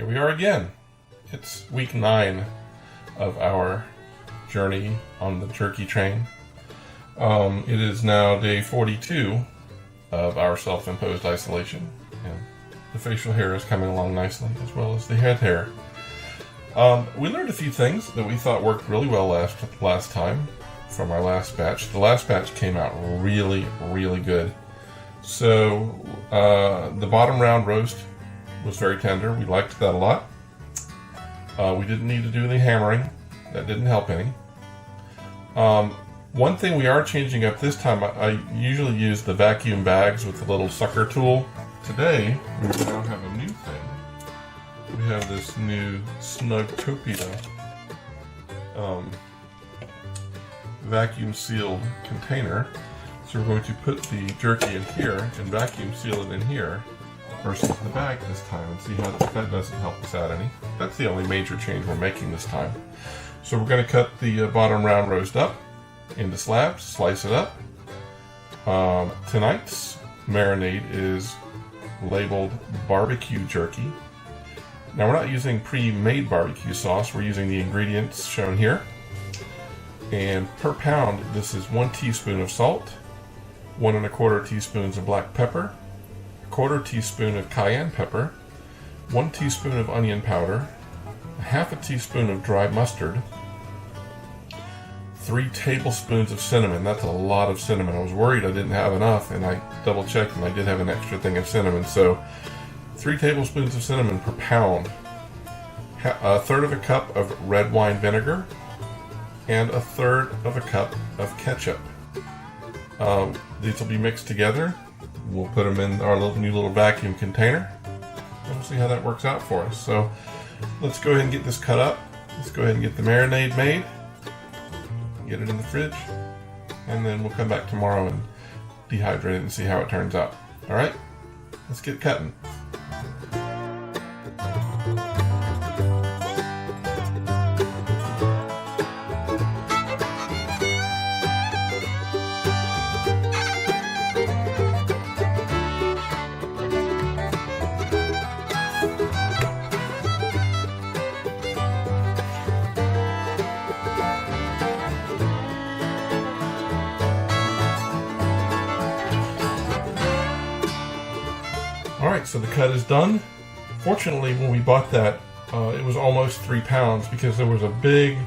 Here we are again. It's week 9 of our journey on the jerky train. It is now day 42 of our self-imposed isolation, and the facial hair is coming along nicely, as well as the head hair. We learned a few things that we thought worked really well last time from our last batch. The last batch came out really good. So the bottom round roast was very tender. We liked that a lot. We didn't need to do any hammering. That didn't help any. One thing we are changing up this time, I usually use the vacuum bags with the little sucker tool. Today, we now have a new thing. We have this new Snugtopia vacuum sealed container. So we're going to put the jerky in here and vacuum seal it in here versus the bag this time, and see how that doesn't help us out any. That's the only major change we're making this time. So we're going to cut the bottom round roast up into slabs, slice it up. Tonight's marinade is labeled Barbecue Jerky. Now we're not using pre-made barbecue sauce, we're using the ingredients shown here. And per pound, this is 1 teaspoon of salt, 1 1/4 teaspoons of black pepper, 1/4 teaspoon of cayenne pepper, 1 teaspoon of onion powder, 1/2 teaspoon of dry mustard, 3 tablespoons of cinnamon. That's a lot of cinnamon. I was worried I didn't have enough, and I double checked and I did have an extra thing of cinnamon. So 3 tablespoons of cinnamon per pound, 1/3 cup of red wine vinegar, and 1/3 cup of ketchup. These will be mixed together. We'll put them in our new little vacuum container, and we'll see how that works out for us. So let's go ahead and get this cut up. Let's go ahead and get the marinade made, get it in the fridge, and then we'll come back tomorrow and dehydrate it and see how it turns out. All right, let's get cutting. Alright, so the cut is done. Fortunately, when we bought that, it was almost 3 pounds because there was a big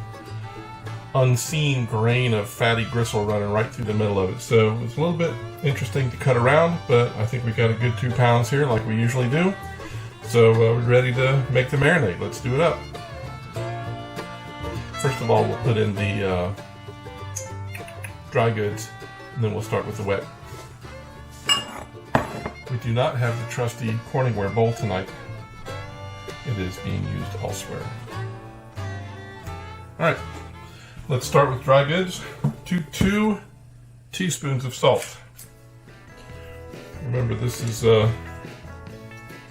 unseen grain of fatty gristle running right through the middle of it. So it was a little bit interesting to cut around, but I think we got a good 2 pounds here like we usually do. So we're ready to make the marinade. Let's do it up. First of all, we'll put in the dry goods, and then we'll start with the wet. We do not have the trusty Corningware bowl tonight. It is being used elsewhere. Alright, let's start with dry goods. 2 teaspoons of salt. Remember, this is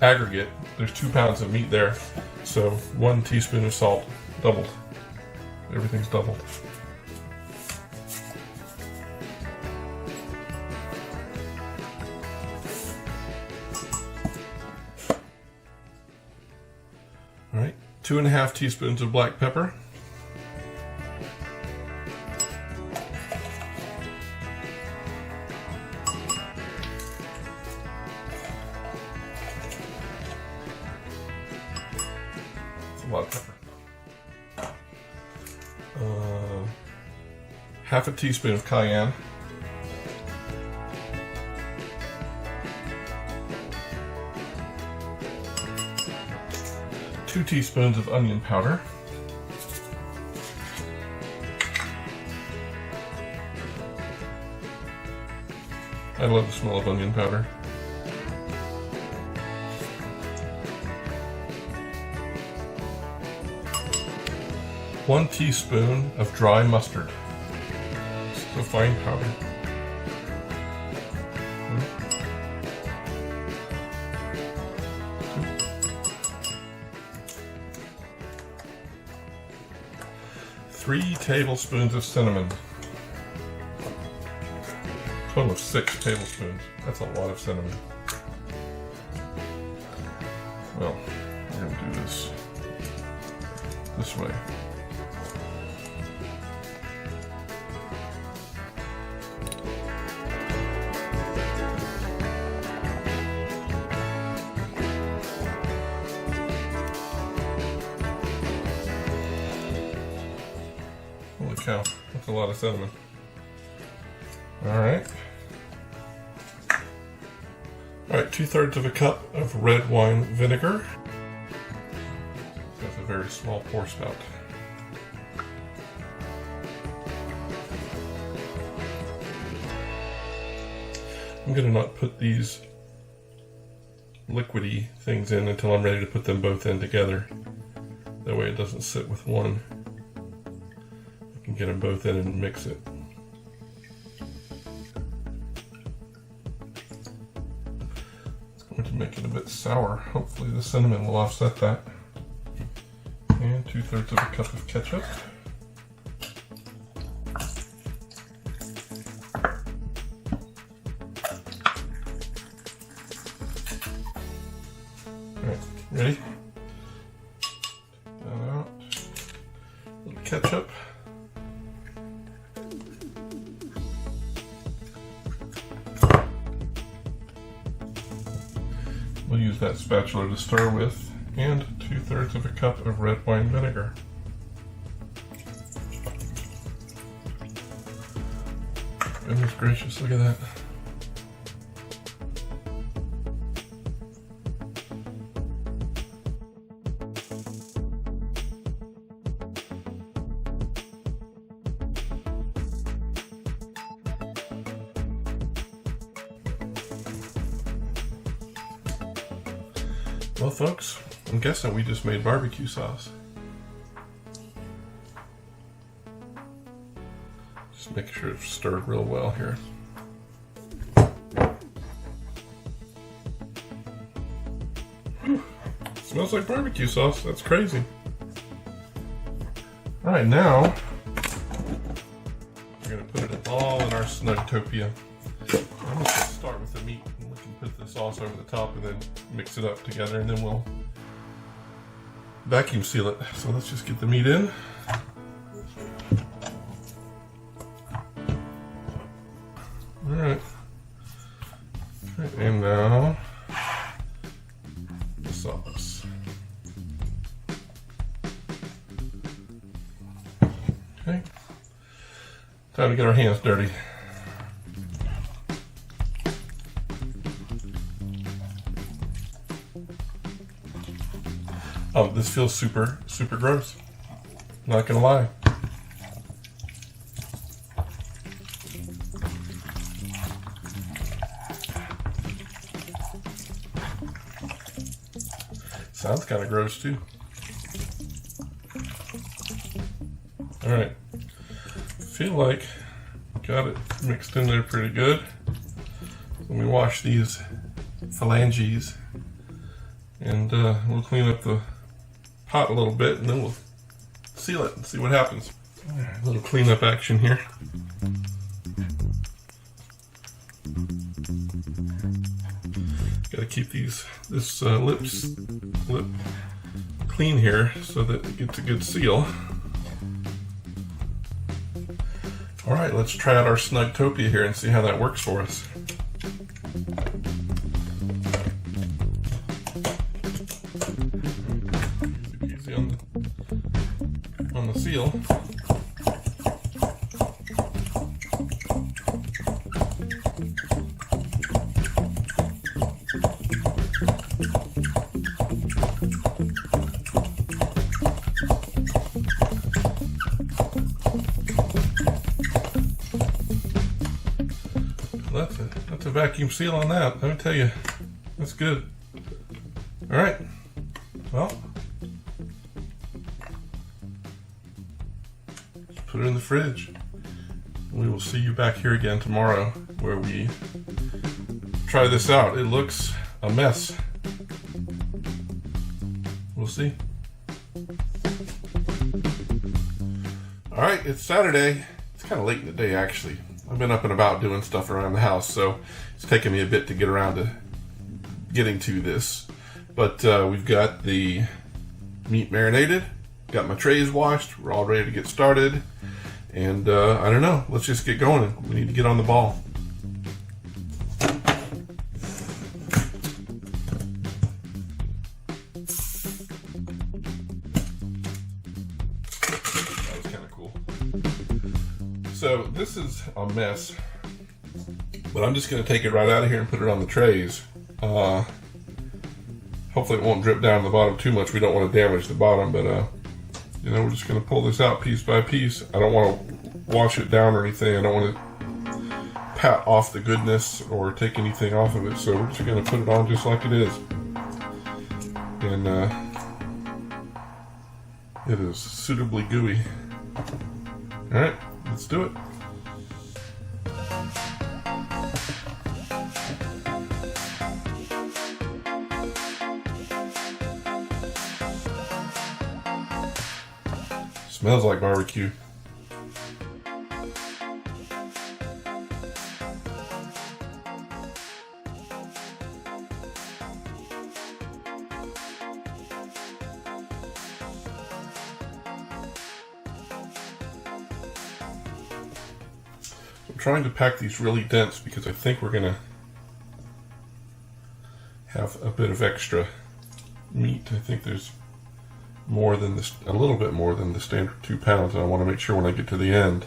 aggregate. There's 2 pounds of meat there, so 1 teaspoon of salt, doubled. Everything's doubled. All right, 2½ teaspoons of black pepper. That's a lot of pepper. 1/2 teaspoon of cayenne. 2 teaspoons of onion powder. I love the smell of onion powder. One teaspoon of dry mustard. It's a fine powder. 3 tablespoons of cinnamon. Total of 6 tablespoons. That's a lot of cinnamon. Well, We're going to do this way. Holy cow, that's a lot of cinnamon. Alright. Alright, 2/3 of a cup of red wine vinegar. That's a very small pour spout. I'm going to not put these liquidy things in until I'm ready to put them both in together. That way it doesn't sit with one. I can get them both in and mix it. To make it a bit sour. Hopefully the cinnamon will offset that. And 2/3 of a cup of ketchup. Alright, ready? Take that out. A little ketchup. We'll use that spatula to stir with, and 2/3 of a cup of red wine vinegar. Goodness gracious, look at that. Well, folks, I'm guessing we just made barbecue sauce. Just make sure it's stirred real well here. Whew. Smells like barbecue sauce. That's crazy. All right, now we're gonna put it all in our Snugtopia. I'm gonna start with the meat, and we can put the sauce over the top and then mix it up together, and then we'll vacuum seal it. So let's just get the meat in. All right. And now the sauce. Okay. Time to get our hands dirty. Oh, this feels super gross. Not gonna lie. Sounds kind of gross too. All right, feel like got it mixed in there pretty good. Let me wash these phalanges, and we'll clean up the pot a little bit, and then we'll seal it and see what happens. Right, a little cleanup action here. Got to keep this lip clean here so that it gets a good seal. All right, let's try out our Snugtopia here and see how that works for us. Easy on the seal. That's a vacuum seal on that. Let me tell you, that's good. All right, well, let's put it in the fridge. We will see you back here again tomorrow where we try this out. It looks a mess. We'll see. All right, it's Saturday. It's kind of late in the day, actually. I've been up and about doing stuff around the house, so it's taken me a bit to get around to getting to this. But we've got the meat marinated, got my trays washed, we're all ready to get started. And I don't know, let's just get going. We need to get on the ball. That was kind of cool. So this is a mess, but I'm just going to take it right out of here and put it on the trays. Hopefully it won't drip down the bottom too much. We don't want to damage the bottom, but you know, we're just going to pull this out piece by piece. I don't want to wash it down or anything. I don't want to pat off the goodness or take anything off of it. So we're just going to put it on just like it is. And it is suitably gooey. All right, let's do it. Smells like barbecue. I'm trying to pack these really dense because I think we're gonna have a bit of extra meat. I think there's more than this, a little bit more than the standard 2 pounds, and I want to make sure when I get to the end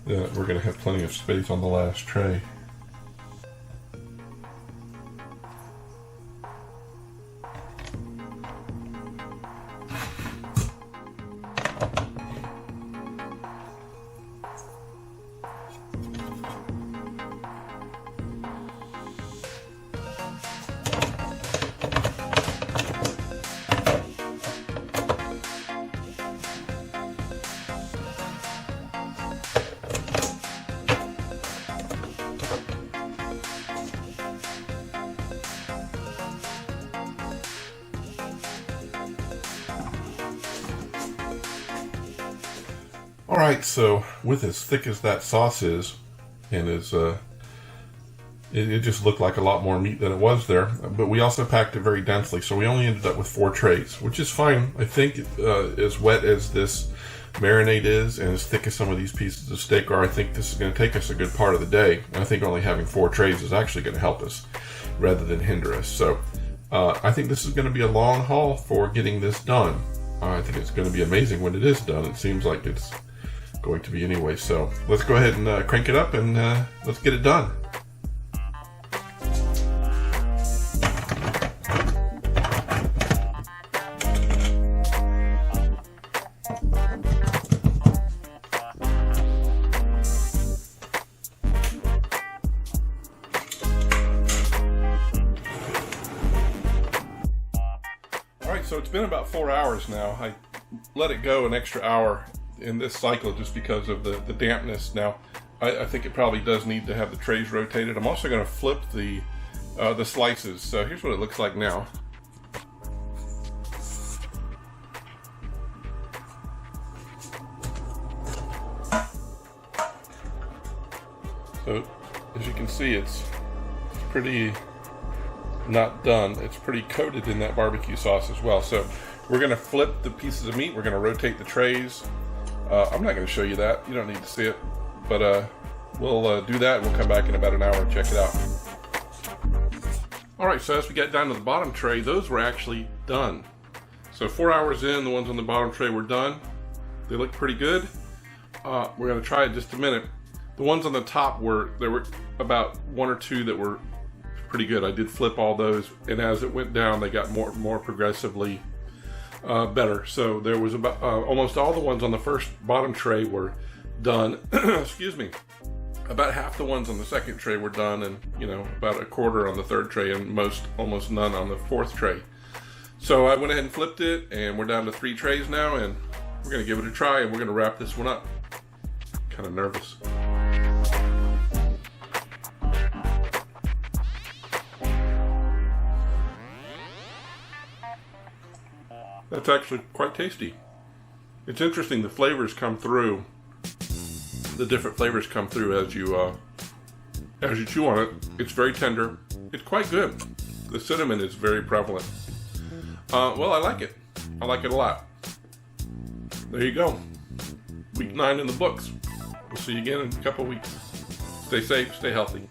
that we're going to have plenty of space on the last tray. Alright, so with as thick as that sauce is, and it just looked like a lot more meat than it was there, but we also packed it very densely, so we only ended up with 4 trays, which is fine. I think as wet as this marinade is, and as thick as some of these pieces of steak are, I think this is going to take us a good part of the day. I think only having 4 trays is actually going to help us, rather than hinder us. So I think this is going to be a long haul for getting this done. I think it's going to be amazing when it is done. It seems like it's going to be anyway, so let's go ahead and crank it up and let's get it done. Alright, so it's been about 4 hours now. I let it go an extra hour in this cycle just because of the dampness. Now I think it probably does need to have the trays rotated. I'm also going to flip the slices. So here's what it looks like now. So as you can see, it's pretty not done. It's pretty coated in that barbecue sauce as well. So we're going to flip the pieces of meat. We're going to rotate the trays. I'm not going to show you that. You don't need to see it. But we'll do that. We'll come back in about an hour and check it out. Alright, so as we get down to the bottom tray, those were actually done. So 4 hours in, the ones on the bottom tray were done. They look pretty good. We're going to try it in just a minute. The ones on the top there were about 1 or 2 that were pretty good. I did flip all those, and as it went down, they got more progressively better. So there was about almost all the ones on the first bottom tray were done. Excuse me. About half the ones on the second tray were done, and about a quarter on the third tray, and almost none on the fourth tray. So I went ahead and flipped it, and we're down to 3 trays now, and we're gonna give it a try, and we're gonna wrap this one up. Kind of nervous. That's actually quite tasty. It's interesting, the flavors come through. The different flavors come through as you chew on it. It's very tender. It's quite good. the cinnamon is very prevalent. Well, I like it. I like it a lot. There you go. Week 9 in the books. We'll see you again in a couple weeks. Stay safe, stay healthy.